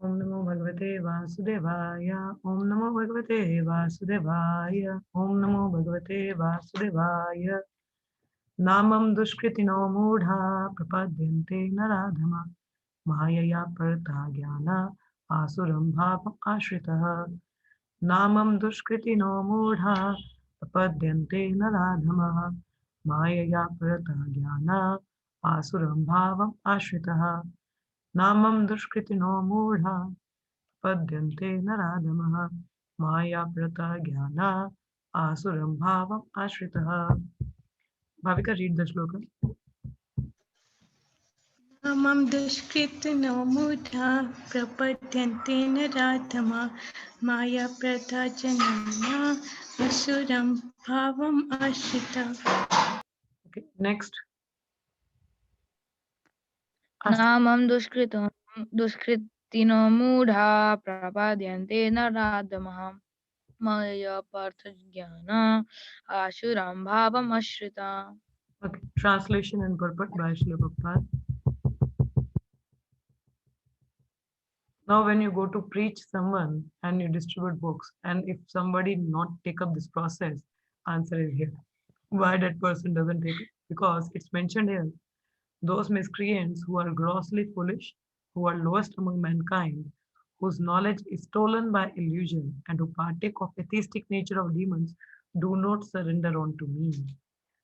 ओम नमो भगवते वासुदेवाय। ओम नमो भगवते वासुदेवाय। ओम नमो भगवते वासुदेवाय। नामं दुष्कृतिनो मूढ़ा प्रपद्यन्ते नराधमा मायया परता ज्ञान आसुरं भावम् आश्रितः। नामं दुष्कृतिनो मूढ़ा प्रपद्यन्ते नराधमः मायया परता ज्ञान आसुरं भावम् आश्रितः। नामं दुष्कृतिनो मूढ़ा पद्यन्ते नराधमः माया प्रता ज्ञाना आसुरं भावम् आश्रितः। Bhavika, read the shloka. मम दुष्कृत नो मूढ़ा प्रपद्यन्ते नराधमा माया प्रथा जनाना असुरं भावम् आश्रिता। Okay, next. नामं दुष्कृतिनो मूढा प्रपद्यन्ते नराधमः मया पार्थ ज्ञान आशुरां भावम् आश्रिता. Okay, translation and purport by Srila Prabhupada. Now, when you go to preach someone and you distribute books, and if somebody not take up this process, answer is here. Why that person doesn't take it? Because it's mentioned here. Those miscreants who are grossly foolish, who are lowest among mankind, whose knowledge is stolen by illusion, and who partake of atheistic nature of demons, do not surrender unto me.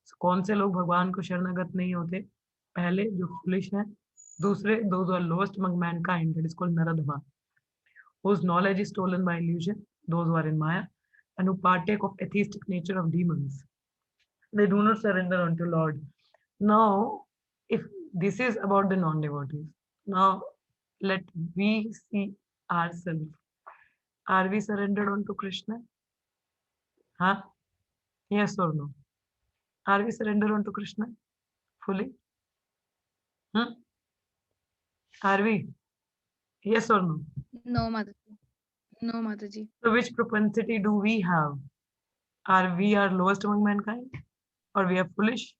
So, कौन से लोग भगवान को शरणागत नहीं होते? पहले जो foolish हैं, दूसरे those who are lowest among mankind, that is called Naradhama, whose knowledge is stolen by illusion, those who are in Maya, and who partake of atheistic nature of demons. They do not surrender unto Lord. Now, if this is about the non-devotees, now let we see ourselves. Are we surrendered unto Krishna? Huh? Yes or no? Are we surrendered unto Krishna fully? Hmm? Are we? Yes or no? No, Mataji. No, Mataji. So which propensity do we have? Are we are lowest among mankind? Or we are foolish?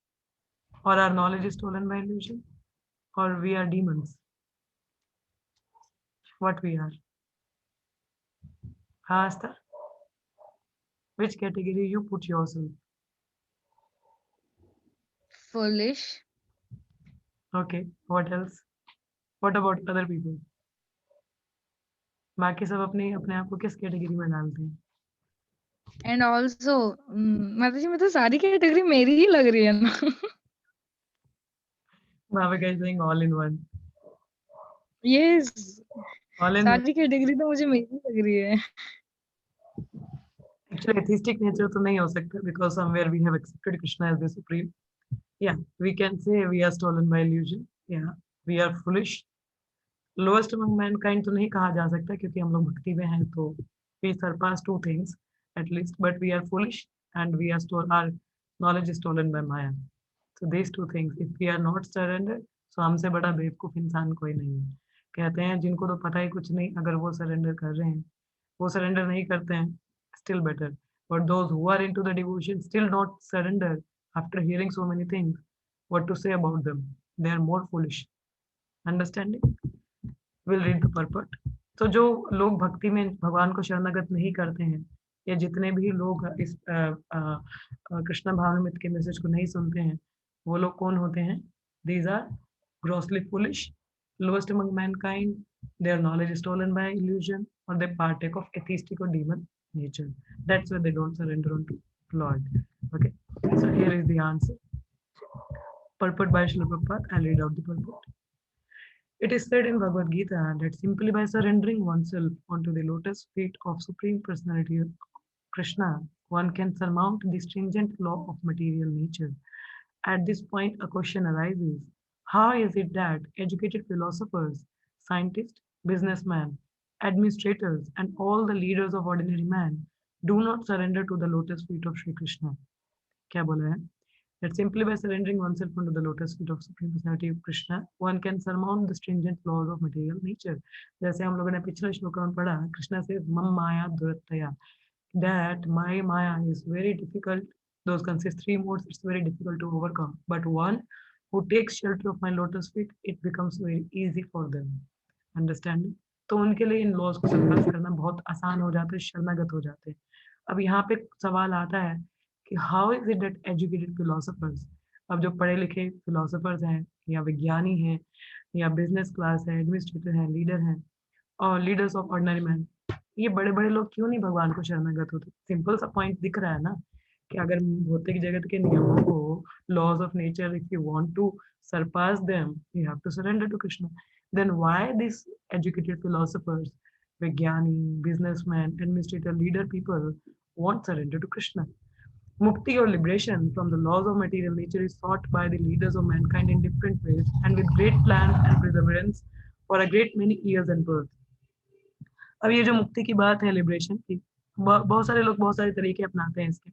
Or our knowledge is stolen by illusion? Or we are demons? What we are? Asta, which category you put yourself? Foolish. Okay, what else? What about other people? बाकी सब अपने अपने आप को किस category में डालते हैं? And also, Mataji, मैं तो सारी कैटेगरी मेरी ही लग रही है ना. Bhavika is saying all in one. Yes. All in one. सारी कैटेगरी तो मुझे मेरी ही लग रही है. Actually, atheistic nature तो नहीं हो सकता because somewhere we have accepted Krishna as the supreme. Yeah, we can say we are stolen by illusion. Yeah, we are foolish. Lowest among mankind तो नहीं कहा जा सकता क्योंकि हम लोग भक्ति में हैं तो we surpass two things at least, but we are foolish and we are stolen. Our knowledge is stolen by Maya. So these two things, if we are not surrendered, so हमसे बड़ा बेवकूफ इंसान कोई नहीं है. कहते हैं जिनको तो पता ही कुछ नहीं, अगर वो सरेंडर कर रहे हैं, वो सरेंडर नहीं करते हैं, still better. But those who are into the devotion still not surrender after hearing so many things, what to say about them? They are more foolish. Understanding? We'll read the purport. तो जो लोग भक्ति में भगवान को शरणागत नहीं करते हैं या जितने भी लोग इस कृष्ण भावनामृत के मैसेज को नहीं सुनते हैं, वो लोग कौन होते हैं? These are grossly foolish, lowest among mankind, their knowledge is stolen by illusion, or they partake of atheistic or demon nature. That's why they don't surrender unto Lord. Okay, so here is the answer. Purport by Srila Prabhupada. I'll read out the purport. It is said in Bhagavad Gita that simply by surrendering oneself onto the lotus feet of Supreme Personality Krishna, one can surmount the stringent law of material nature. At this point, a question arises. How is it that educated philosophers, scientists, businessmen, administrators, and all the leaders of ordinary man do not surrender to the lotus feet of Sri Krishna? क्या बोला है? That simply by surrendering oneself unto the lotus feet of Supreme Personality of Krishna, one can surmount the stringent laws of material nature. जैसे हम लोगों ने पिछले श्लोक में पढ़ा, Krishna says, "Mam Maya Durataya," that my Maya is very difficult. Those consist three modes. It's very difficult to overcome. But one who takes shelter of my lotus feet, it becomes very easy for them. Understanding? तो उनके लिए in laws को सरपास करना बहुत आसान हो जाता है, शरणागत हो जाते हैं। अब यहाँ पे सवाल आता है कि how is it that educated philosophers, अब जो पढ़े लिखे फिलोसोफर्स हैं या विज्ञानी हैं या बिजनेस क्लास है, एडमिनिस्ट्रेटर हैं, लीडर हैं और लीडर्स ऑफ ऑर्डिनरी मैन, ये बड़े-बड़े लोग क्यों नहीं भगवान को शरणागत होते? सिंपल सा पॉइंट दिख रहा है ना कि अगर भौतिक जगत के नियमों को, laws of nature, if you want to surpass them, you have to surrender to Krishna. Then why these educated philosophers, Vigyani, businessmen, administrator, leader people won't surrender to Krishna? Mukti or liberation from the laws of material nature is sought by the leaders of mankind in different ways and with great plans and perseverance for a great many years and birth. अब ये जो मुक्ति की बात है liberation की, बहुत सारे लोग बहुत सारे तरीके अपनाते हैं इसके।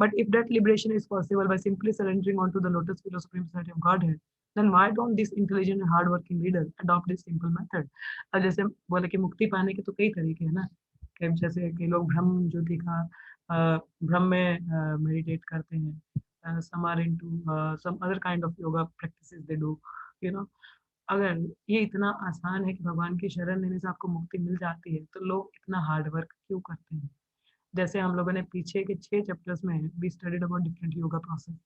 But if that liberation is possible by simply surrendering onto the lotus feet of supreme personality of Godhead, then why don't this intelligent and hardworking leader adopt this simple method? अब जैसे बोले कि मुक्ति पाने के तो कई तरीके हैं ना, कि जैसे कई लोग ब्रह्म ज्योति का ब्रह्म में मेडिटेट करते हैं, some are into some other kind of yoga practices they do, you know. अगर ये इतना आसान है कि भगवान की शरण लेने से आपको मुक्ति मिल जाती है, तो लोग इतना हार्ड वर्क क्यों करते हैं? जैसे हम लोगों ने पीछे के 6 चैप्टर्स में we studied about different yoga process,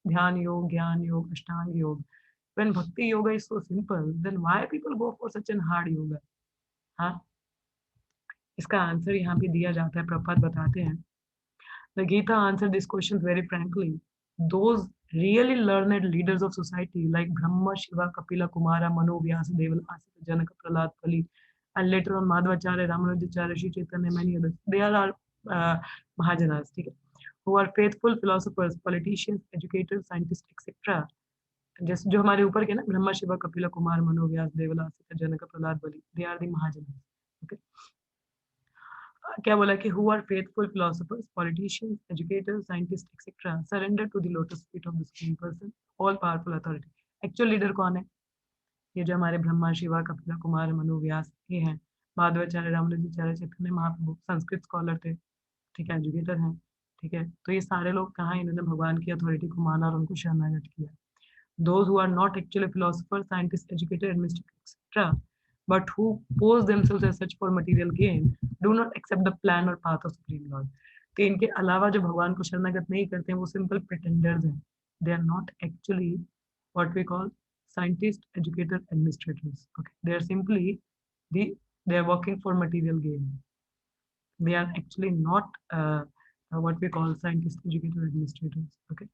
ध्यान योग, ज्ञान योग, अष्टांग योग। When bhakti yoga is so simple, then why people go for such an hard yoga? हाँ, इसका आंसर यहाँ पे दिया जाता है, प्रभुपाद बताते हैं। The Gita answered these questions very frankly. Those really learned leaders of society like Brahma, Shiva, Kapila, Kumara, Manu, Vyasa, Deval, Asita, Janaka, Prahlad, Pali, and later on Madhvacharya, Ramanujacharya, Shri Chaitanya, many others. They are our Mahajanas, who are faithful philosophers, politicians, educators, scientists, etc. जैसे जो हमारे ऊपर के ना ब्रह्मा, शिवा, कपिला, कुमार, मनु, व्यास, देवल, आसित, जनक, प्रहलाद, बलि, they are the Mahajanas. Okay. क्या बोला कि who are faithful philosophers, politicians, educators, scientists, etc. surrender to the lotus feet of the supreme person, all powerful authority. Actual leader कौन है? ये जो हमारे ब्रह्मा, शिवा, कपिला, कुमार, मनु, व्यास ये हैं। माधवाचार्य, रामानुजाचार्य, चैतन्य महाप्रभु संस्कृत स्कॉलर थे, ठीक है, एजुकेटर हैं, ठीक है। तो ये सारे लोग कहाँ इन्होंने भगवान की अथॉरिटी को माना और उनको शरणागत किया। Those who are not actually philosophers, scientists, educated, administrators, etc., but who pose themselves as such for material gain, do not accept the plan or path of Supreme Lord. तो इनके अलावा जो भगवान को शरणागत नहीं करते हैं वो सिंपल प्रिटेंडर्स हैं. They are not actually what we call scientists, educated, administrators. Okay, they are simply they are working for material gain. They are actually not what we call scientists, educated, administrators. Okay.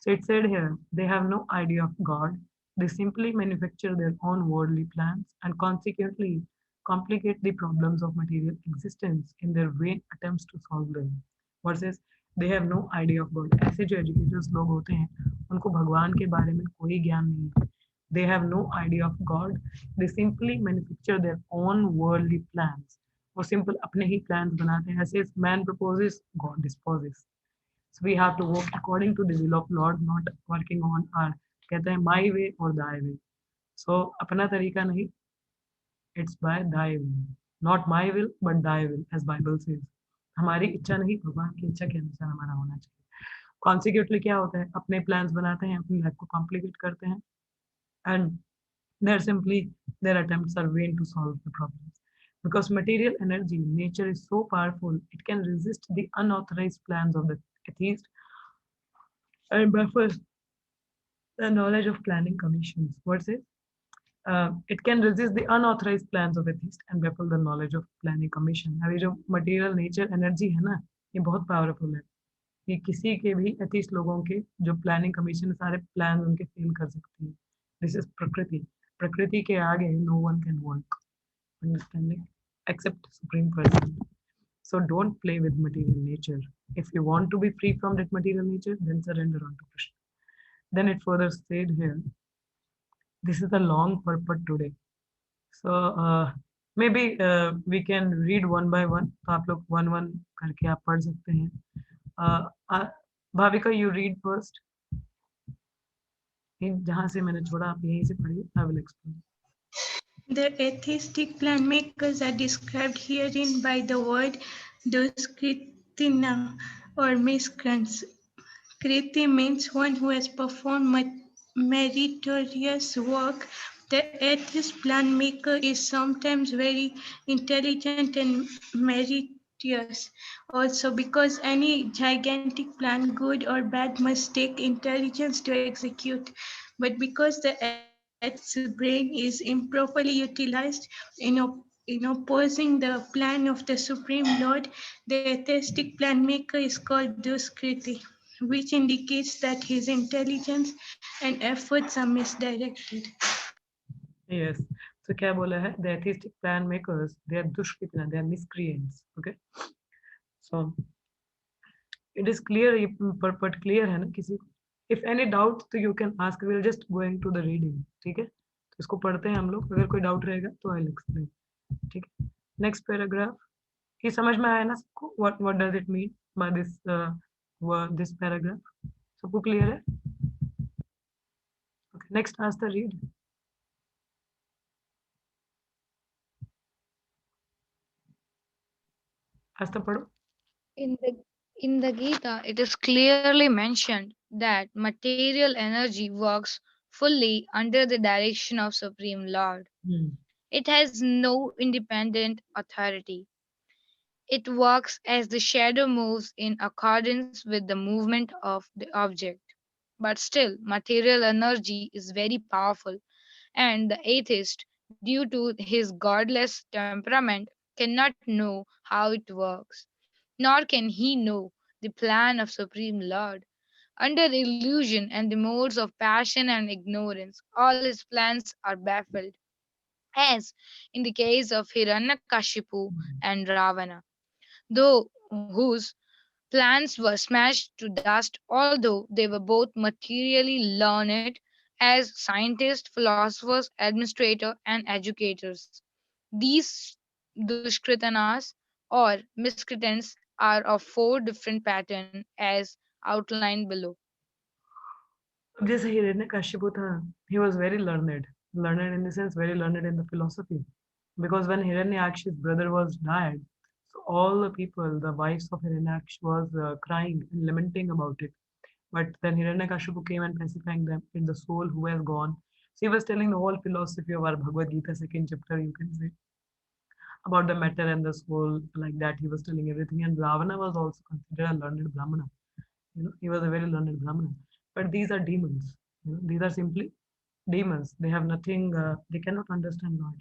So it said here, they have no idea of God. They simply manufacture their own worldly plans and consequently complicate the problems of material existence in their vain attempts to solve them. Versus, they have no idea of God. ऐसे जो educators लोग होते हैं, उनको भगवान के बारे में कोई ज्ञान नहीं है. They have no idea of God. They simply manufacture their own worldly plans. वो simple अपने ही plans बनाते हैं. ऐसे man proposes, God disposes. So we have to work according to the will of Lord, not working on our कहते हैं my way or thy way. So अपना तरीका नहीं, it's by thy will, not my will but thy will, as Bible says. हमारी इच्छा नहीं, भगवान की इच्छा के अनुसार हमारा होना चाहिए. Consequently क्या होता है, अपने plans बनाते हैं, अपनी life को complicate करते हैं, and they're simply their attempts are vain to solve the problems. Because material energy, nature is so powerful, it can resist the unauthorized plans of the atheist and baffle the knowledge of planning commissions. What's it? It can resist the unauthorized plans of atheist and baffle the knowledge of planning commission. अभी जो material nature energy है ना, ये बहुत powerful है. ये किसी के भी atheist लोगों के जो planning commission सारे plans उनके fail कर सकती है. This is प्रकृति. प्रकृति के आगे no one can work. Understanding? Except Supreme Person. So don't play with material nature. If you want to be free from that material nature, then surrender unto Krishna. Then it further said here, this is a long purport today. So maybe we can read one by one. तो आप लोग one करके आप पढ़ सकते हैं. Bhavika, you read first. जहाँ से मैंने छोड़ा आप यहीं से पढ़िए. I will explain. The atheistic plan makers are described herein by the word duskritina or miscreants. Kriti means one who has performed meritorious work The atheist plan maker is sometimes very intelligent and meritorious also, because any gigantic plan, good or bad, must take intelligence to execute. But because the atheist's brain is improperly utilized in opposing the plan of the Supreme Lord, the atheistic plan maker is called Duskriti, which indicates that his intelligence and efforts are misdirected. Yes. So क्या बोला है? The atheistic plan makers, they are dushkritina, they are miscreants. Okay. So it is clear, but clear है ना किसी को? If any doubt, तो you can ask. We'll just going to the reading. ठीक है? तो इसको पढ़ते हैं हम लोग. अगर कोई डाउट रहेगा तो I'll explain. ठीक है? Next paragraph. ये समझ में आया ना सबको? What does it mean by this paragraph? सबको clear है? Okay. Next, ask the read. Asta पढ़ो. In the Gita, it is clearly mentioned that material energy works fully under the direction of Supreme Lord. It has no independent authority. It works as the shadow moves in accordance with the movement of the object. But still, material energy is very powerful, and the atheist, due to his godless temperament, cannot know how it works, nor can he know the plan of Supreme Lord. Under the illusion and the modes of passion and ignorance, all his plans are baffled, as in the case of Hiranyakashipu and Ravana, though whose plans were smashed to dust, although they were both materially learned as scientists, philosophers, administrators, and educators. These dushkritanas or miscreants are of four different patterns as outlined below. जैसे हिरण्यकशिपु था, he was very learned in the sense very learned in the philosophy, because when Hiranyakshi's brother was died, so all the people, the wives of Hiranyaksh, was crying and lamenting about it. But then Hiranyakashipu came and pacifying them in the soul who has gone. So he was telling the whole philosophy of our Bhagavad Gita, second chapter, you can say, about the matter and the soul, like that. He was telling everything. And Ravana was also considered a learned Brahmana. He was a very learned Brahmana. But these are demons. These are simply demons. They have nothing. They cannot understand God.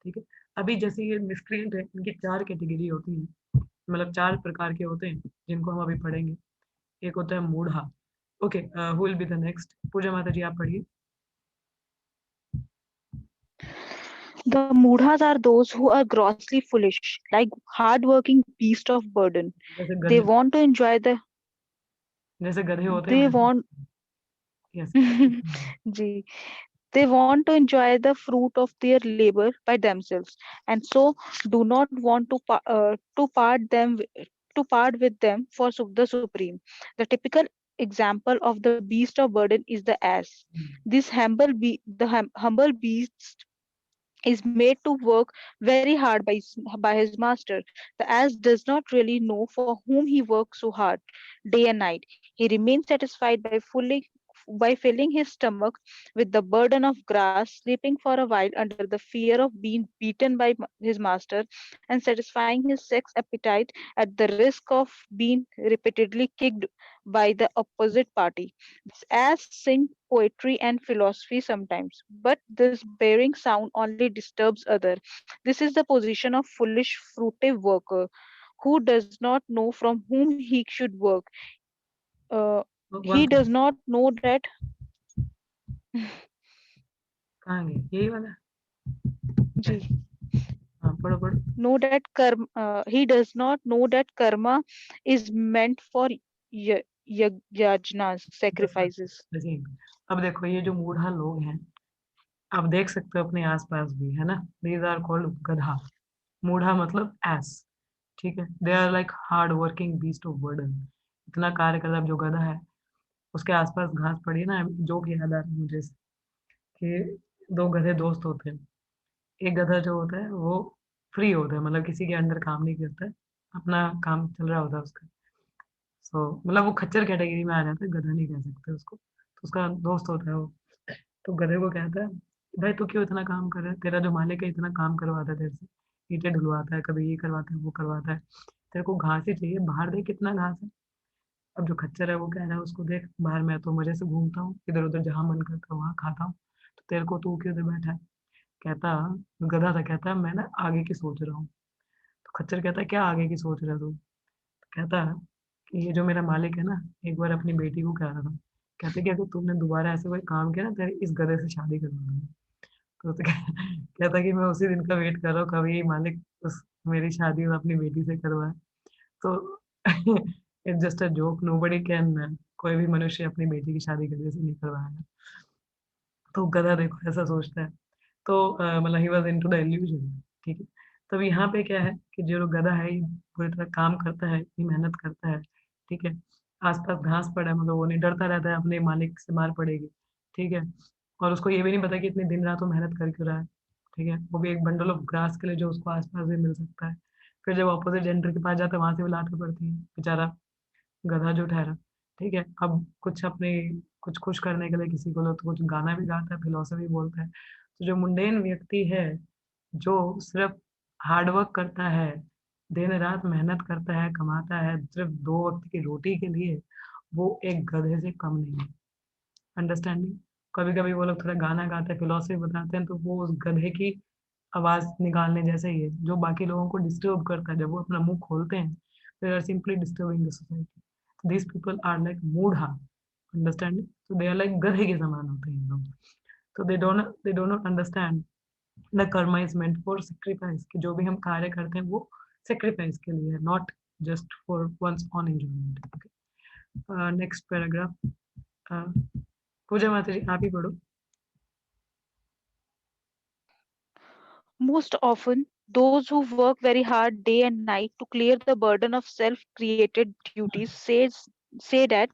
ठीक है. अभी जैसे ये miscreant है, इनकी 4 category होती है, मतलब 4 प्रकार के होते हैं जिनको हम अभी पढ़ेंगे. एक होता है मूढ़ा. Okay, who will be the next? Pooja माता जी, आप पढ़िए. The mudhas are those who are grossly foolish, like hard-working beasts of burden. जैसे They गधे, want to enjoy the. जैसे गधे होते हैं They वैसे. want. Yes. Ji. They want to enjoy the fruit of their labor by themselves, and so do not want to part with them for the supreme. The typical example of the beast of burden is the ass. This humble beast is made to work very hard by his master. The ass does not really know for whom he works so hard day and night. He remains satisfied by filling his stomach with the burden of grass, sleeping for a while under the fear of being beaten by his master, and satisfying his sex appetite at the risk of being repeatedly kicked by the opposite party. This ass sing poetry and philosophy sometimes, but this bearing sound only disturbs other. This is the position of foolish, fruitive worker who does not know from whom he should work. One He does not know that. कहाँ गए? यही वाला. जी. हाँ, पढ़ो पढ़ो. Know that karma. He does not know that karma is meant for yajnas, sacrifices. जैसे अब देखो, ये जो मूढ़ा लोग हैं, आप देख सकते हो अपने आसपास भी, है ना. दीज आर कॉल्ड गधा. मूढ़ा मतलब एस. ठीक है. They are like hard working beast of burden. इतना कार्य करता जो गधा है, उसके आसपास घास पड़ी है ना. जो कि याद आ रहा है मुझे कि 2 गधे दोस्त होते हैं. एक गधा जो होता है वो फ्री होता है, मतलब किसी के अंडर काम नहीं करता है, अपना काम चल रहा होता है उसका. सो मतलब वो खच्चर कैटेगरी में आ जाता है, गधा नहीं कह सकते उसको. तो उसका दोस्त होता है वो. तो गधे को कहता है भाई तू क्यों इतना काम कर रहा है, तेरा जो मालिक है इतना काम करवाता है तेरे से, ईंटें ढुलवाता है, कभी ये करवाता है वो करवाता है, तेरे को घास ही चाहिए, बाहर देख कितना घास है। अब जो खच्चर है वो कह रहा है उसको देख बाहर, मैं तो मजे से घूमता हूँ इधर उधर, जहां मन करता है वहां खाता हूँ, तो तेरे को तू क्यों इधर बैठा है। कहता, गधा था, कहता मैं ना आगे की सोच रहा हूँ। तो खच्चर कहता क्या आगे की सोच रहा है तू। कहता कि ये जो मेरा मालिक है ना, एक बार अपनी बेटी को कह रहा था, कहते कि अगर तुमने दोबारा ऐसे कोई काम किया ना, तेरे इस गधे से शादी करवा दूंगा। तो कहता कि मैं उसी दिन का वेट कर रहा हूँ, कभी मालिक उस मेरी शादी अपनी बेटी से करवाए। तो it's just a joke, nobody can, कोई भी मनुष्य अपनी बेटी की शादी गधे से नहीं करवाएगा। तो गधा देखो ऐसा सोचता है। तो मतलब he was into the illusion, ठीक है। तब यहाँ पे क्या है कि जो गधा है ये पूरी तरह काम करता है, इतनी मेहनत करता है, ठीक है। आसपास घास पड़ा है, मतलब वो नहीं, डरता रहता है अपने मालिक से मार पड़ेगी, ठीक है। और उसको ये भी नहीं पता कि इतने दिन रात वो मेहनत कर क्यों रहा है, ठीक है। वो भी एक बंडल ऑफ ग्रास के लिए जो उसको आसपास भी मिल सकता है। फिर जब अपोजिट जेंडर के पास जाता है वहां से भी लाठी पड़ती है, बेचारा गधा जो ठहरा, ठीक है। अब कुछ अपने, कुछ खुश करने के लिए किसी को, तो कुछ गाना भी गाता है, फिलोसफी बोलता है। तो जो मुंडेन व्यक्ति है, जो सिर्फ हार्ड वर्क करता है, दिन रात मेहनत करता है, कमाता है सिर्फ 2 वक्त की रोटी के लिए, वो एक गधे से कम नहीं है। अंडरस्टैंडिंग। कभी कभी वो लोग थोड़ा गाना गाते हैं, फिलोसफी बताते हैं, तो वो उस गधे की आवाज निकालने जैसे ही है, जो बाकी लोगों को डिस्टर्ब करता है जब वो अपना मुंह खोलते हैं। They are simply disturbing the society. These people are like मूढ़ा, अंडरस्टैंडिंग। तो दे आर लाइक गधे के समान होते हैं ये लोग। तो they do not understand the Karma is meant for sacrifice, कि जो भी हम कार्य करते हैं वो सेक्रीफाइस के लिए है, not just for one's own enjoyment. Okay, next paragraph. Pooja माता जी आप ही पढ़ो। Most often, those who work very hard day and night to clear the burden of self created duties say that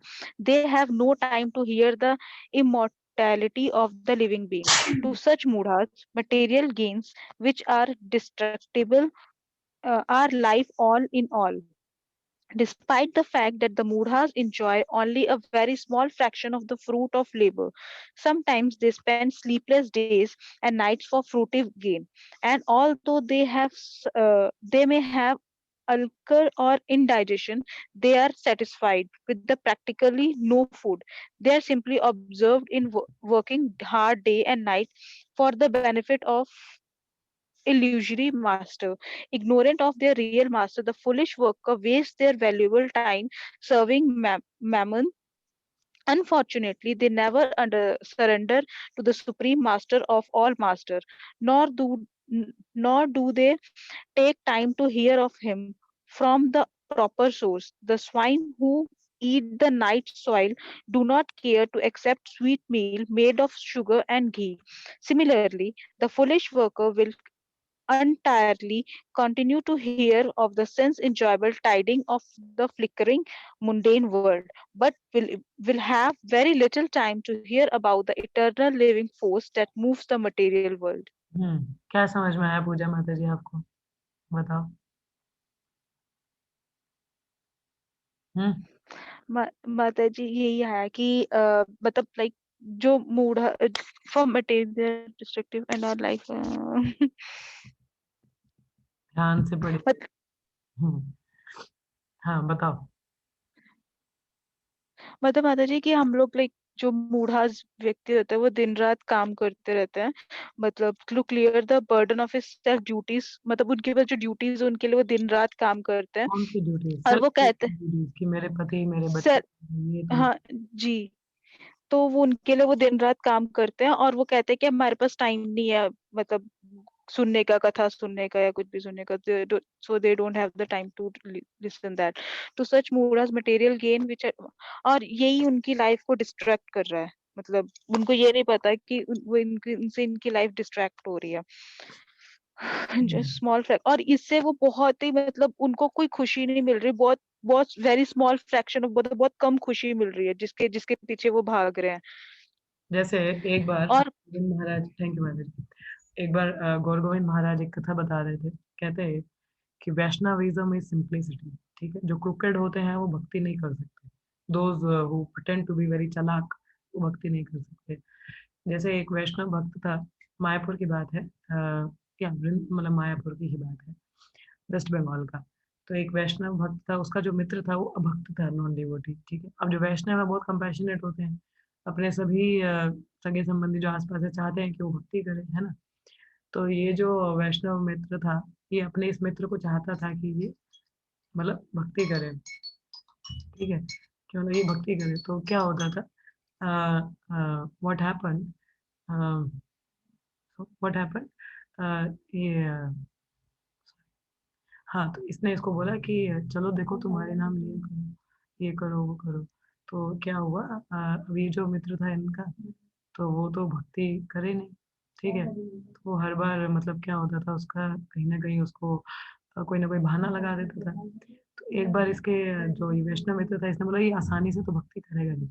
they have no time to hear the immortality of the living being. To such mudhas, material gains, which are destructible, are life all in all. Despite the fact that the mudhas enjoy only a very small fraction of the fruit of labor, sometimes they spend sleepless days and nights for fruitive gain. And although they may have ulcer or indigestion, they are satisfied with the practically no food. They are simply observed in working hard day and night for the benefit of illusory master. Ignorant of their real master, the foolish worker wastes their valuable time serving mammon. Unfortunately, they never surrender to the supreme master of all master, nor do they take time to hear of him from the proper source. The swine who eat the night soil do not care to accept sweet meal made of sugar and ghee. Similarly, the foolish worker will entirely continue to hear of the sense enjoyable tiding of the flickering mundane world, but will have very little time to hear about the eternal living force that moves the material world. क्या समझ में आया पूजा माता जी आपको, बताओ। हम्म। माता जी यही है कि मतलब लाइक जो mood for material destructive and our life ध्यान से पढ़िए। हम्म। हाँ बताओ। मतलब माता जी कि हम लोग लाइक जो मूढ़ास व्यक्ति होते हैं वो दिन रात काम करते रहते हैं, मतलब to clear the burden of his self duties, मतलब उनके पास जो ड्यूटीज है उनके लिए वो दिन रात काम करते हैं। कौन सी ड्यूटी, और सेल्फ वो कहते हैं ड्यूटीज कि मेरे पति मेरे बच्चे, सर, ये तो। हाँ जी, तो वो उनके लिए वो दिन रात काम करते हैं और वो कहते हैं कि हमारे पास टाइम नहीं है, मतलब सुनने का, कथा सुनने का या कुछ भी सुनने का, so they don't have the time to listen that to such mood material gain which, और यही उनकी लाइफ को डिस्ट्रैक्ट कर रहा है, मतलब उनको ये नहीं पता कि वो इनसे इनकी लाइफ डिस्ट्रैक्ट हो रही है। जस्ट स्मॉल फैक्ट, और इससे वो बहुत ही मतलब उनको कोई खुशी नहीं मिल रही, बहुत बहुत वेरी स्मॉल फ्रैक्शन ऑफ, बहुत बहुत कम खुशी मिल रही है जिसके जिसके पीछे वो भाग रहे हैं। जैसे एक बार और गोविंद महाराज, थैंक यू महाराज। एक बार गौर गोविंद महाराज एक कथा बता रहे थे, कहते हैं कि वैष्णविज्म इज सिंप्लिसिटी, ठीक है। जो क्रुकेड होते हैं वो भक्ति नहीं कर सकते, those who pretend to be very चालाक वो भक्ति नहीं कर सकते। जैसे एक वैष्णव भक्त था, मायापुर की बात है, क्या मतलब मायापुर की ही बात है, वेस्ट बंगाल का। तो एक वैष्णव भक्त था, उसका जो मित्र था वो अभक्त था, नॉन डिवोटी, ठीक है। अब जो वैष्णव है बहुत कंपैशनेट होते हैं, अपने सभी सगे संबंधी जो आसपास है चाहते हैं कि वो भक्ति करे, है ना। तो ये जो वैष्णव मित्र था, ये अपने इस मित्र को चाहता था कि ये मतलब भक्ति करे, ठीक है, क्यों ना ये भक्ति करे। तो क्या होता था, व्हाट हैपन, व्हाट हैपन, ये हाँ, तो इसने इसको बोला कि चलो देखो तुम्हारे नाम लिए करो, ये करो वो करो। तो क्या हुआ, अब ये जो मित्र था इनका, तो वो तो भक्ति करे नहीं, ठीक है। तो वो हर बार मतलब क्या होता था उसका, कहीं ना कहीं उसको कोई ना कोई बहाना लगा देता था। तो एक बार इसके जो ये वैष्णव मित्र था, इसने बोला ये आसानी से तो भक्ति करेगा नहीं,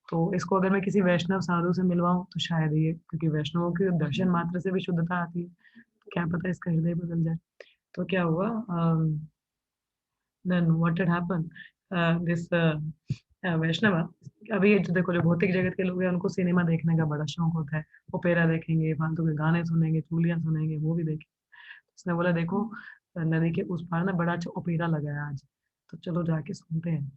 तो इसको अगर मैं किसी वैष्णव साधु से मिलवाऊं तो शायद ये, क्योंकि वैष्णवों के दर्शन मात्र से भी शुद्धता आती है, तो क्या पता इसका हृदय बदल जाए। तो क्या हुआ, then what had happened, this वैष्णव, अभी ये जो देखो जो भौतिक जगत के लोग हैं उनको सिनेमा देखने का बड़ा शौक होता है, ओपेरा देखेंगे, फालतू के गाने सुनेंगे, चूलियां सुनेंगे, मूवी देखेंगे। उसने बोला देखो नदी के उस पार ना बड़ा अच्छा ओपेरा लगा है आज, तो चलो जाके सुनते हैं।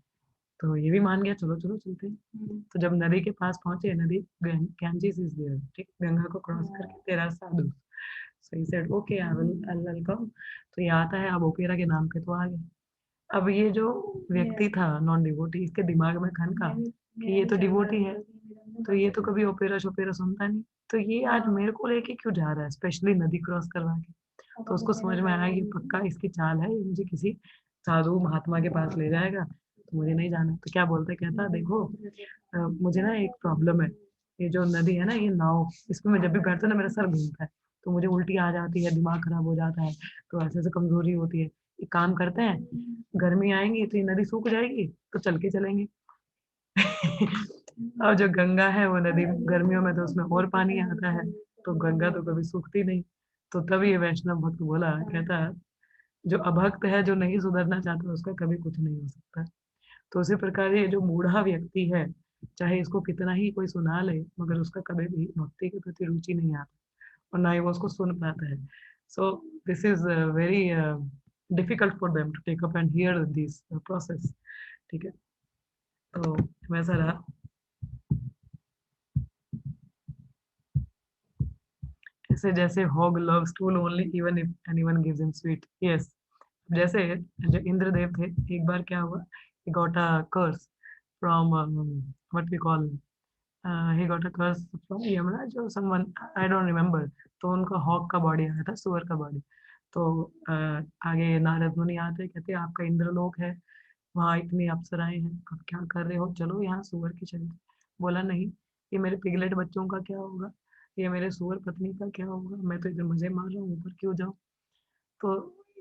तो ये भी मान गया, चलो चलो चलते हैं। तो जब नदी के पास पहुंचे, नदी गैंजेस इज देयर, ठीक, गंगा को क्रॉस करके तेरा साधु, so he said okay I will come. तो ये आता है, अब ओपेरा के नाम पे तो आ गया। अब ये जो व्यक्ति था नॉन डिवोटी, इसके दिमाग में खनका कि ये तो डिवोटी है, तो ये तो कभी ओपेरा शोपेरा सुनता नहीं, तो ये आज मेरे को लेके क्यों जा रहा है, स्पेशली नदी क्रॉस करवा के। तो उसको समझ में आया ये पक्का इसकी चाल है, ये मुझे किसी साधु महात्मा के पास ले जाएगा, तो मुझे नहीं जाना। तो क्या बोलता है, कहता देखो मुझे ना एक प्रॉब्लम है, ये जो नदी है ना, ये नाव, इसमें मैं जब भी बैठता हूँ ना मेरा सर घूमता है, तो मुझे उल्टी आ जाती है, दिमाग खराब हो जाता है, तो ऐसे ऐसे कमजोरी होती है। एक काम करते हैं, गर्मी आएंगी तो ये नदी सूख जाएगी, तो चल के चलेंगे। और जो गंगा है वो नदी गर्मियों में तो उसमें और पानी आता है, तो गंगा तो कभी सूखती नहीं। तो तभी ये वैष्णव भक्त बोला, कहता जो अभक्त है, जो नहीं सुधरना चाहता, उसका कभी कुछ नहीं हो सकता। तो उसी प्रकार ये जो बूढ़ा व्यक्ति है, चाहे इसको कितना ही कोई सुना ले, मगर उसका कभी भी भक्ति के प्रति रुचि नहीं आता, और ना ही वो उसको सुन पाता है। So this is very difficult for them to take up and hear this process, ठीक है। तो वैसा रहा। ऐसे जैसे hog loves tool only even if anyone gives him sweet, yes. जैसे जो इंद्रदेव थे, एक बार क्या हुआ, he got a curse from what we call, he got a curse from Yamraj or someone, I don't remember। तो उनका हॉक का बॉडी आया था, सुअर का बॉडी। तो आगे नारद मुनि आते, कहते आपका इंद्रलोक है, वहाँ इतनी अप्सराएं हैं, आप क्या कर रहे हो, चलो यहाँ सुअर की चलते। बोला नहीं, ये मेरे पिगलेट बच्चों का क्या होगा, ये मेरे सुअर पत्नी का क्या होगा, मैं तो इधर मजे मार रहा हूँ, ऊपर क्यों जाऊँ। तो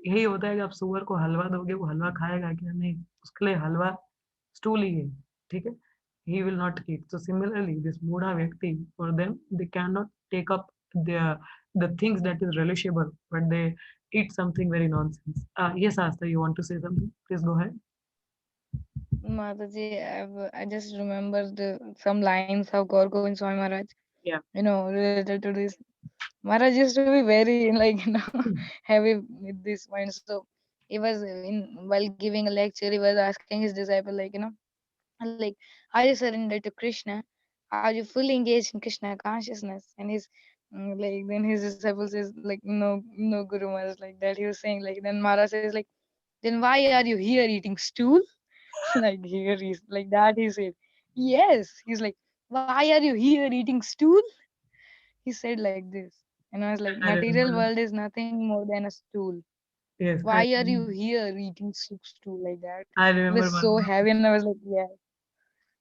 यही होता है कि आप सुअर को हलवा दोगे, वो हलवा खाएगा क्या, नहीं, उसके लिए हलवा स्टूल ही है, ठीक है, he will not eat। So similarly this मूढ़ा व्यक्ति, for them they cannot take up the things that is relishable, but they eat something very nonsense। Yes Asta, you want to say something, please go ahead। Mataji, I just remember some lines of Gaur Govind Swami Maharaj. Yeah. Related to this. Maharaj used to be very heavy with this point. So he was while giving a lecture, he was asking his disciple, like, are you surrendered to Krishna? Are you fully engaged in Krishna consciousness? And then his disciple says, like, no, Guru Maharaj, like that. He was saying, like, then Maharaj says, like, then why are you here eating stool? Like here he's like that. He said, yes. He's like, why are you here eating stool? He said like this. And I was like, I material remember, world is nothing more than a stool. yes, Why are you here eating stool like that? I It remember was one so more, heavy, and I was like, yeah,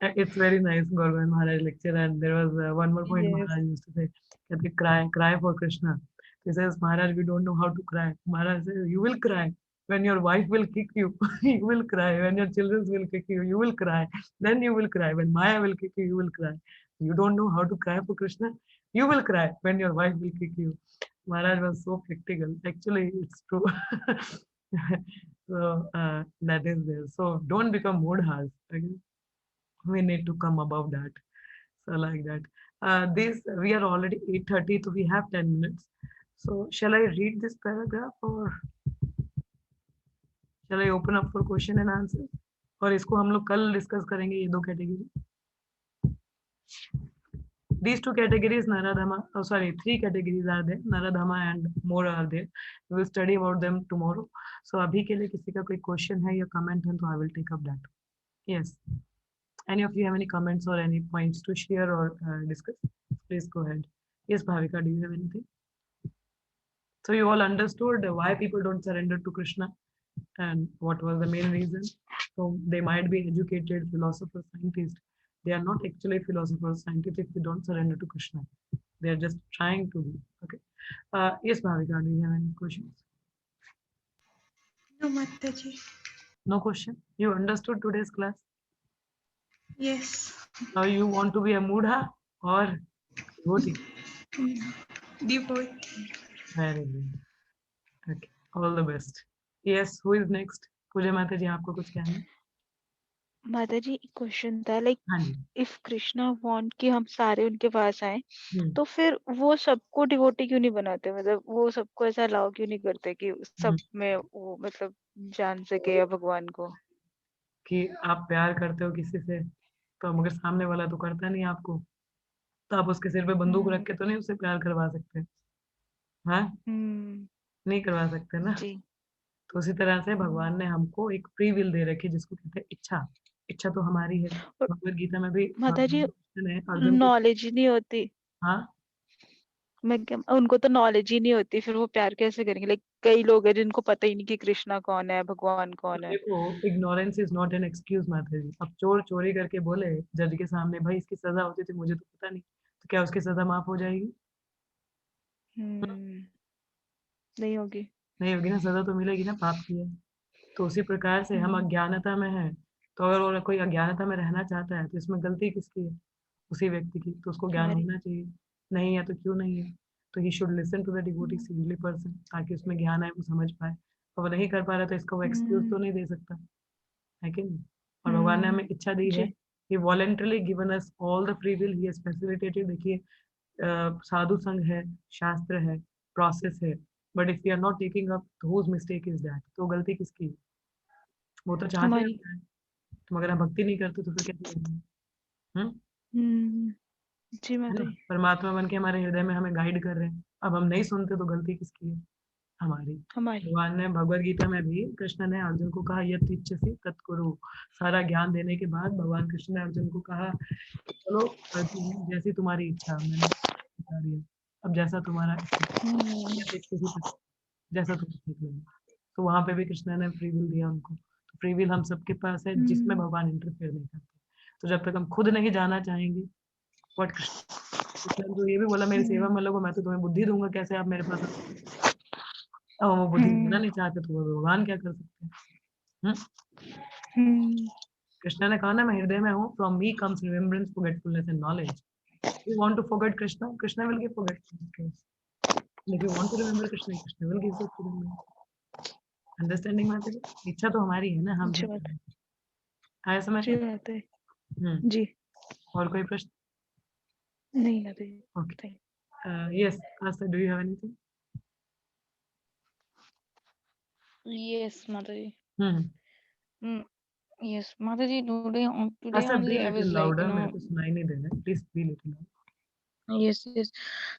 it's very nice Gaurav Maharaj lecture, and there was one more point yes. Maharaj used to say, कहते cry for Krishna। He says, Maharaj, we don't know how to cry। Maharaj says, you will cry when your wife will kick you, you will cry when your children will kick you, you will cry, then you will cry when Maya will kick you, you will cry। You don't know how to cry for Krishna, you will cry when your wife will kick you। Maharaj was so practical, actually it's true। So that is there, so don't become moodhas, okay? We need to come above that, so like that। This we are already 8:30, so we have 10 minutes. So shall I read this paragraph or shall I open up for question and answer? और इसको हम लोग कल discuss करेंगे ये दो category. These two categories, Naradhama, oh sorry, three categories are there. Naradhama and more are there. We will study about them tomorrow. So अभी के लिए किसी का कोई question है या comment है तो I will take up that. Yes. Any of you have any comments or any points to share or discuss? Please go ahead. Yes, Bhavika, do you have anything? So you all understood why people don't surrender to Krishna and what was the main reason. So they might be educated, philosophers, scientists. They are not actually philosophers, scientists if they don't surrender to Krishna. They are just trying to be. Okay. Yes, Bhavika, do you have any questions? No, Mataji. No question. You understood today's class? Yes. Now you want to be a Mudha or devotee? Devotee. Very good. Okay. All the best. Yes, who is next? पूजा माता जी आपको कुछ कहना है? माता जी question था like हाँ जी. If Krishna want कि हम सारे उनके पास आए हम्म. तो फिर वो सबको डिवोटी क्यों नहीं बनाते मतलब वो सबको ऐसा अलाउ क्यों नहीं करते कि सब में वो मतलब जान सके या भगवान को कि आप प्यार करते हो किसी से तो मगर सामने वाला तो करता नहीं आपको तो आप उसके सिर पे बंदूक रख के तो नहीं उससे प्यार करवा सकते. हाँ, हम्म नहीं करवा सकते ना. जी तो उसी तरह से भगवान ने हमको एक फ्री विल दे रखी जिसको कहते हैं इच्छा. इच्छा तो हमारी है. और भगवत गीता में भी माता जी कृष्ण ने अर्जुन को. नॉलेज ही नहीं होती हाँ, मैं उनको तो नॉलेज ही नहीं होती फिर वो प्यार कैसे करेंगे लाइक कई लोग हैं जिनको पता ही नहीं कि कृष्णा कौन है भगवान तो कौन है देखो ignorance is not an excuse माता जी. अब चोर चोरी करके बोले जज के सामने भाई इसकी सजा होती थी मुझे तो पता नहीं तो क्या उसकी सजा माफ हो जाएगी? हम्म नहीं होगी नहीं होगी ना. सजा तो मिलेगी ना पाप की है. तो उसी प्रकार से हम अज्ञानता में हैं. तो अगर वो कोई अज्ञानता में रहना चाहता है तो इसमें गलती किसकी है? उसी व्यक्ति की. तो उसको ज्ञान हमारी होना चाहिए. नहीं है तो क्यों नहीं है? तो he should listen to the devotee singly person ताकि उसमें ज्ञान आए वो समझ पाए. और वो नहीं कर पा रहा तो इसका वो एक्सक्यूज तो नहीं दे सकता है कि नहीं. और भगवान ने हमें इच्छा दी है. जी he voluntarily given us all the free will. He has facilitated. देखिए साधु संघ है, शास्त्र है, प्रोसेस है. But if you are not taking up तो हुज मिस्टेक इज दैट? तो गलती किसकी है? वो तो चाहते हमारी हैं तुम अगर आप भक्ति नहीं करते तो फिर कैसे करेंगे? हम्म. हम्म जी है माता ना. जी परमात्मा बन के हमारे हृदय में हमें गाइड कर रहे हैं. अब हम नहीं सुनते तो गलती किसकी है? हमारी. हमारी भगवान ने भगवत गीता में भी कृष्ण ने अर्जुन को कहा यत् इच्छसि तत् कुरु. सारा ज्ञान देने के बाद भगवान कृष्ण ने अर्जुन को कहा चलो अर्जुन जैसी तुम्हारी इच्छा. मैंने बता दिया. अब जैसा तुम्हारा यत् इच्छसि तत् जैसा तुम्हें ठीक लगे. तो वहां पे भी कृष्ण ने फ्री विल दिया उनको. तो फ्री विल हम सबके पास है जिसमें भगवान इंटरफेयर नहीं करते. तो जब तक हम खुद नहीं जाना चाहेंगे व्हाट कृष्ण ने तो ये भी बोला मेरी सेवा में लगो मैं तो तुम्हें बुद्धि दूंगा कैसे आप मेरे पास आ सकते हो. अब वो बुद्धि देना नहीं चाहते तो वो भगवान क्या कर सकते हैं? कृष्ण ने कहा ना मैं हृदय में हूँ. From me comes remembrance forgetfulness and knowledge. You want to forget Krishna, Krishna will give forgetfulness. And if you want to remember Krishna, Krishna will give you remembrance. Understanding में आते. इच्छा तो हमारी है ना. हम जी क्या माता करें? आया समझ जी में? माता हम्म. जी और कोई प्रश्न? नहीं माता जी okay. Yes Astha, do you have anything? Yes, Mataji. हम्म. Mm, yes, Mataji. Today Astha be only I little was like, louder. मेरे को सुनाई नहीं दे रहा है. Please be little louder. yes, yes.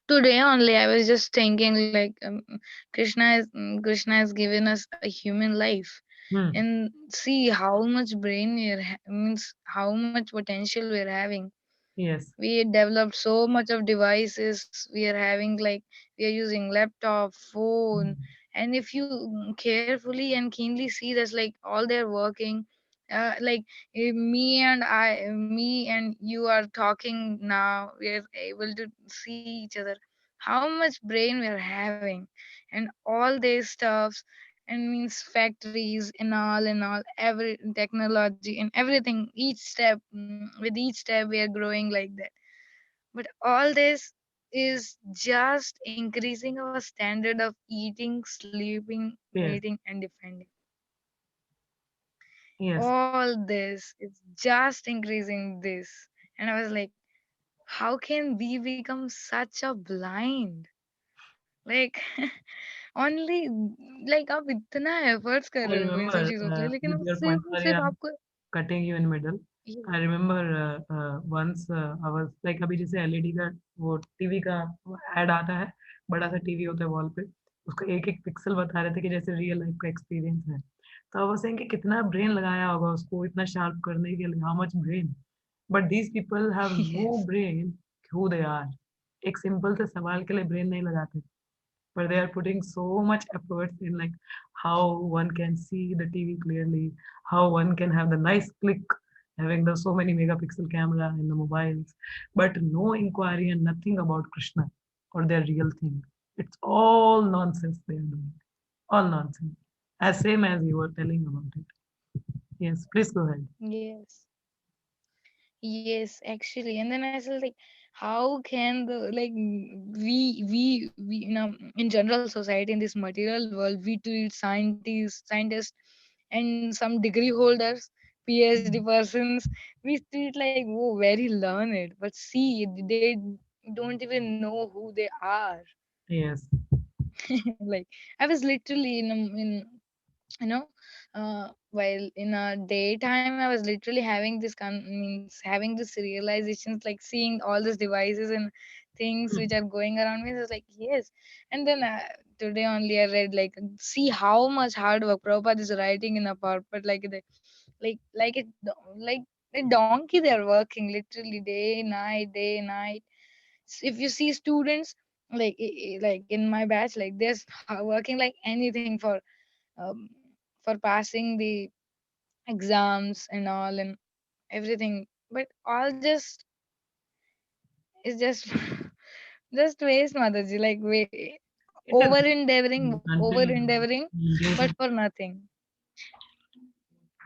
Today only I was just thinking like, Krishna has given us a human life, hmm. and see how much brain means how much potential we're having. Yes. We developed so much of devices. We are having like we are using laptop, phone, and if you carefully and keenly see that's like all they're working. Like me and you are talking now. We are able to see each other. How much brain we are having, and all these stuffs, and means factories and all every technology and everything. Each step, with each step, we are growing like that, but all this is just increasing our standard of eating, sleeping, yes. mating, and defending. Yes. All this is just increasing this. And I was like, how can we become such a blind? Like only like आप इतना efforts कर I रहे हो इन सब remember चीजों के लिए, लेकिन with वो your point, सिर्फ sorry, सिर्फ I'm आपको cutting you in middle. ये- I remember once I was like अभी जैसे एलईडी का वो टीवी का ऐड आता है, बड़ा सा टीवी होता है वॉल पे, उसका एक एक पिक्सल बता रहे थे कि जैसे रियल लाइफ का एक्सपीरियंस है। तो आई वाज सेइंग कि कितना ब्रेन लगाया होगा उसको इतना शार्प करने के लिए, how much brain, but these people have no yes brain who they are. एक सिंपल से सवाल के लिए ब्रेन नहीं लगाते, but they are putting so much effort in like how one can see the TV clearly, how one can have the nice click, having the so many megapixel camera in the mobiles, but no inquiry and nothing about Krishna or their real thing. It's all nonsense they are doing. All nonsense. As same as you were telling about it. Yes, please go ahead. yes yes actually. And then I said like how can the like we in general society in this material world we treat scientists and some degree holders, PhD persons, we treat like oh very learned, but see they don't even know who they are. Yes. Like I was literally in you know while in a daytime I was literally having this means having this realizations, like seeing all these devices and things which are going around me. I was like yes. And then today only I read like see how much hard work Prabhupada is writing in a purport, like the like a donkey they are working literally day night. If you see students like like in my batch, like they're working like anything um, for passing the exams and all and everything, but all just is just just waste, Mataji. Like we It is over until endeavoring, but for nothing.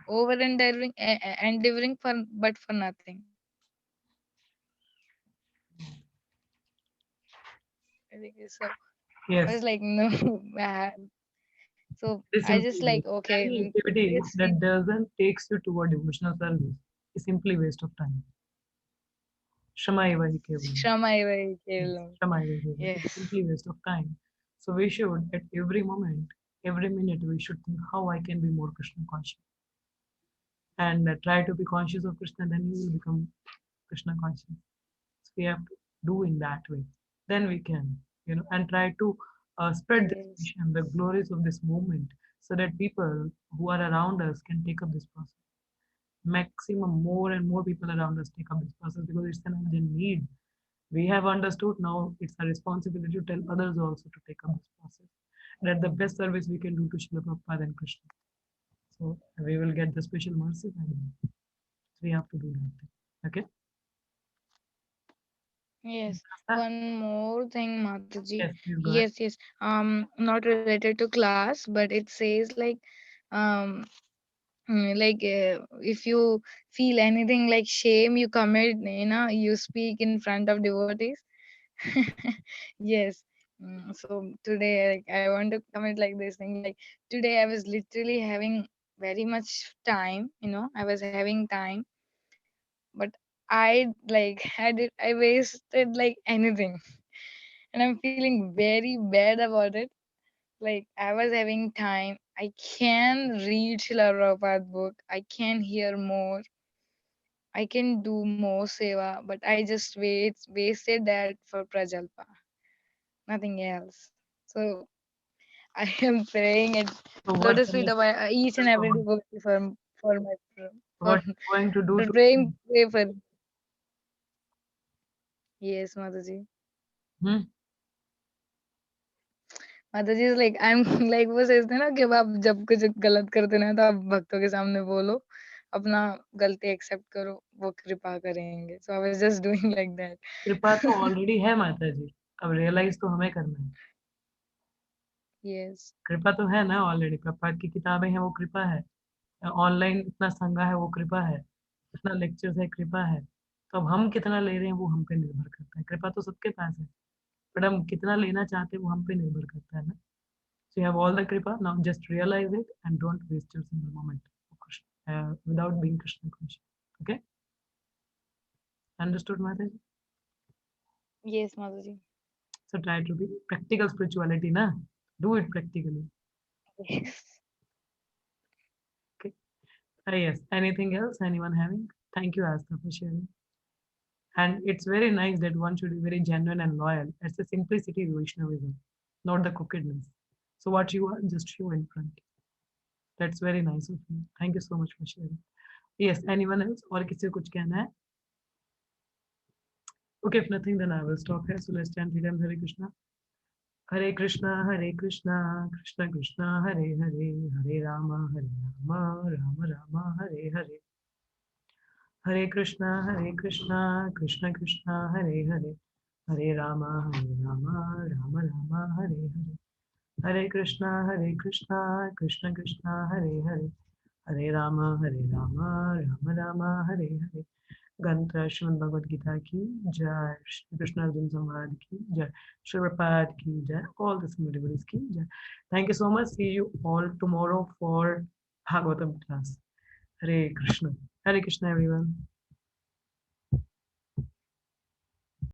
Over endeavoring for but for nothing. I think so. I was yes, like no. So it is I simply just waste. like okay, Any activity this that doesn't takes you toward devotional service is simply waste of time. Shrama eva hi kevalam. Shrama eva Yes, kevalam. Shrama eva hi kevalam. It's Yes. simply waste of time. So we should, at every moment, every minute, we should think how I can be more Krishna conscious and try to be conscious of Krishna. Then you will become Krishna conscious. So we have to do in that way. Then we can, and try to spread this Yes. mission, the glories of this movement, so that people who are around us can take up this process. Maximum more and more people around us take up this process because it's an urgent need. We have understood now it's our responsibility to tell others also to take up this process. That the best service we can do to Srila Prabhupada and Krishna. So we will get the special mercy by them. So we have to do that. Okay? Yes, Ah, one more thing, Mataji. yes, please go ahead. Yes, yes. Not related to class, but it says like, um, if you feel anything like shame, you commit, you speak in front of devotees. Yes. So today, like, I want to comment like this thing. Like today, I was literally having very much time. I was having time, but I wasted like anything, and I'm feeling very bad about it. Like I was having time, I can read Srila Prabhupada book, I can hear more, I can do more seva, but I just wasted that for Prajalpa, nothing else. So I am praying at So what lotus can feet you of each and every devotee for my for what you're going to do for to praying pray for. Yes, Mataji. hmm? माता जी like I am like वो सोचते हैं ना कि अब आप जब कुछ गलत करते ना तो आप भक्तों के सामने बोलो अपना गलती एक्सेप्ट करो, वो कृपा करेंगे, so I was just doing like that. कृपा तो ऑलरेडी है माता जी, अब रियलाइज तो हमें करना है। यस कृपा तो है ना ऑलरेडी, प्रपात की किताबें हैं वो कृपा है, ऑनलाइन इतना संगा है वो कृपा है, इतना लेक्चर्स है कृपा है। तो अब हम कितना ले रहे हैं वो हम पे निर्भर करता है। कृपा तो सबके पास है, बट हम कितना लेना चाहते हैं वो हम पे निर्भर करता है ना। So you have all the कृपा, now just realise it and don't waste your single moment without being Krishna conscious. Okay, understood माता जी? Yes, Mataji. So try to be practical spirituality, na? Do it practically. Yes. Okay. Yes. Anything else? Anyone having? Thank you, Asta, for sharing. And it's very nice that one should be very genuine and loyal. It's the simplicity of Vaishnavism, not the crookedness. So what you are, just show in front. That's very nice of you. Thank you so much for sharing. Yes, anyone else? और किसी को कुछ कहना है? Okay, if nothing, then I will stop here. So let's chant Hare Hare Krishna. Hare Krishna, Hare Krishna, Krishna Krishna, Hare Hare, Hare Rama, Rama Rama, Hare Hare. Hare Krishna, Krishna Krishna, Hare Hare, Hare Rama, Rama Rama, Hare Hare. Hare Krishna, Krishna Krishna, Hare Hare, Hare Rama, Rama Rama, Hare Hare. ग्रंथ श्रीमद् भगवद गीता की जय, श्री कृष्ण अर्जुन संवाद की जय, श्री प्रपाद की जय, all the celebrities की जय. Thank you so much. See you all tomorrow for Bhagavatam class. Hare Krishna. Hare Krishna, everyone.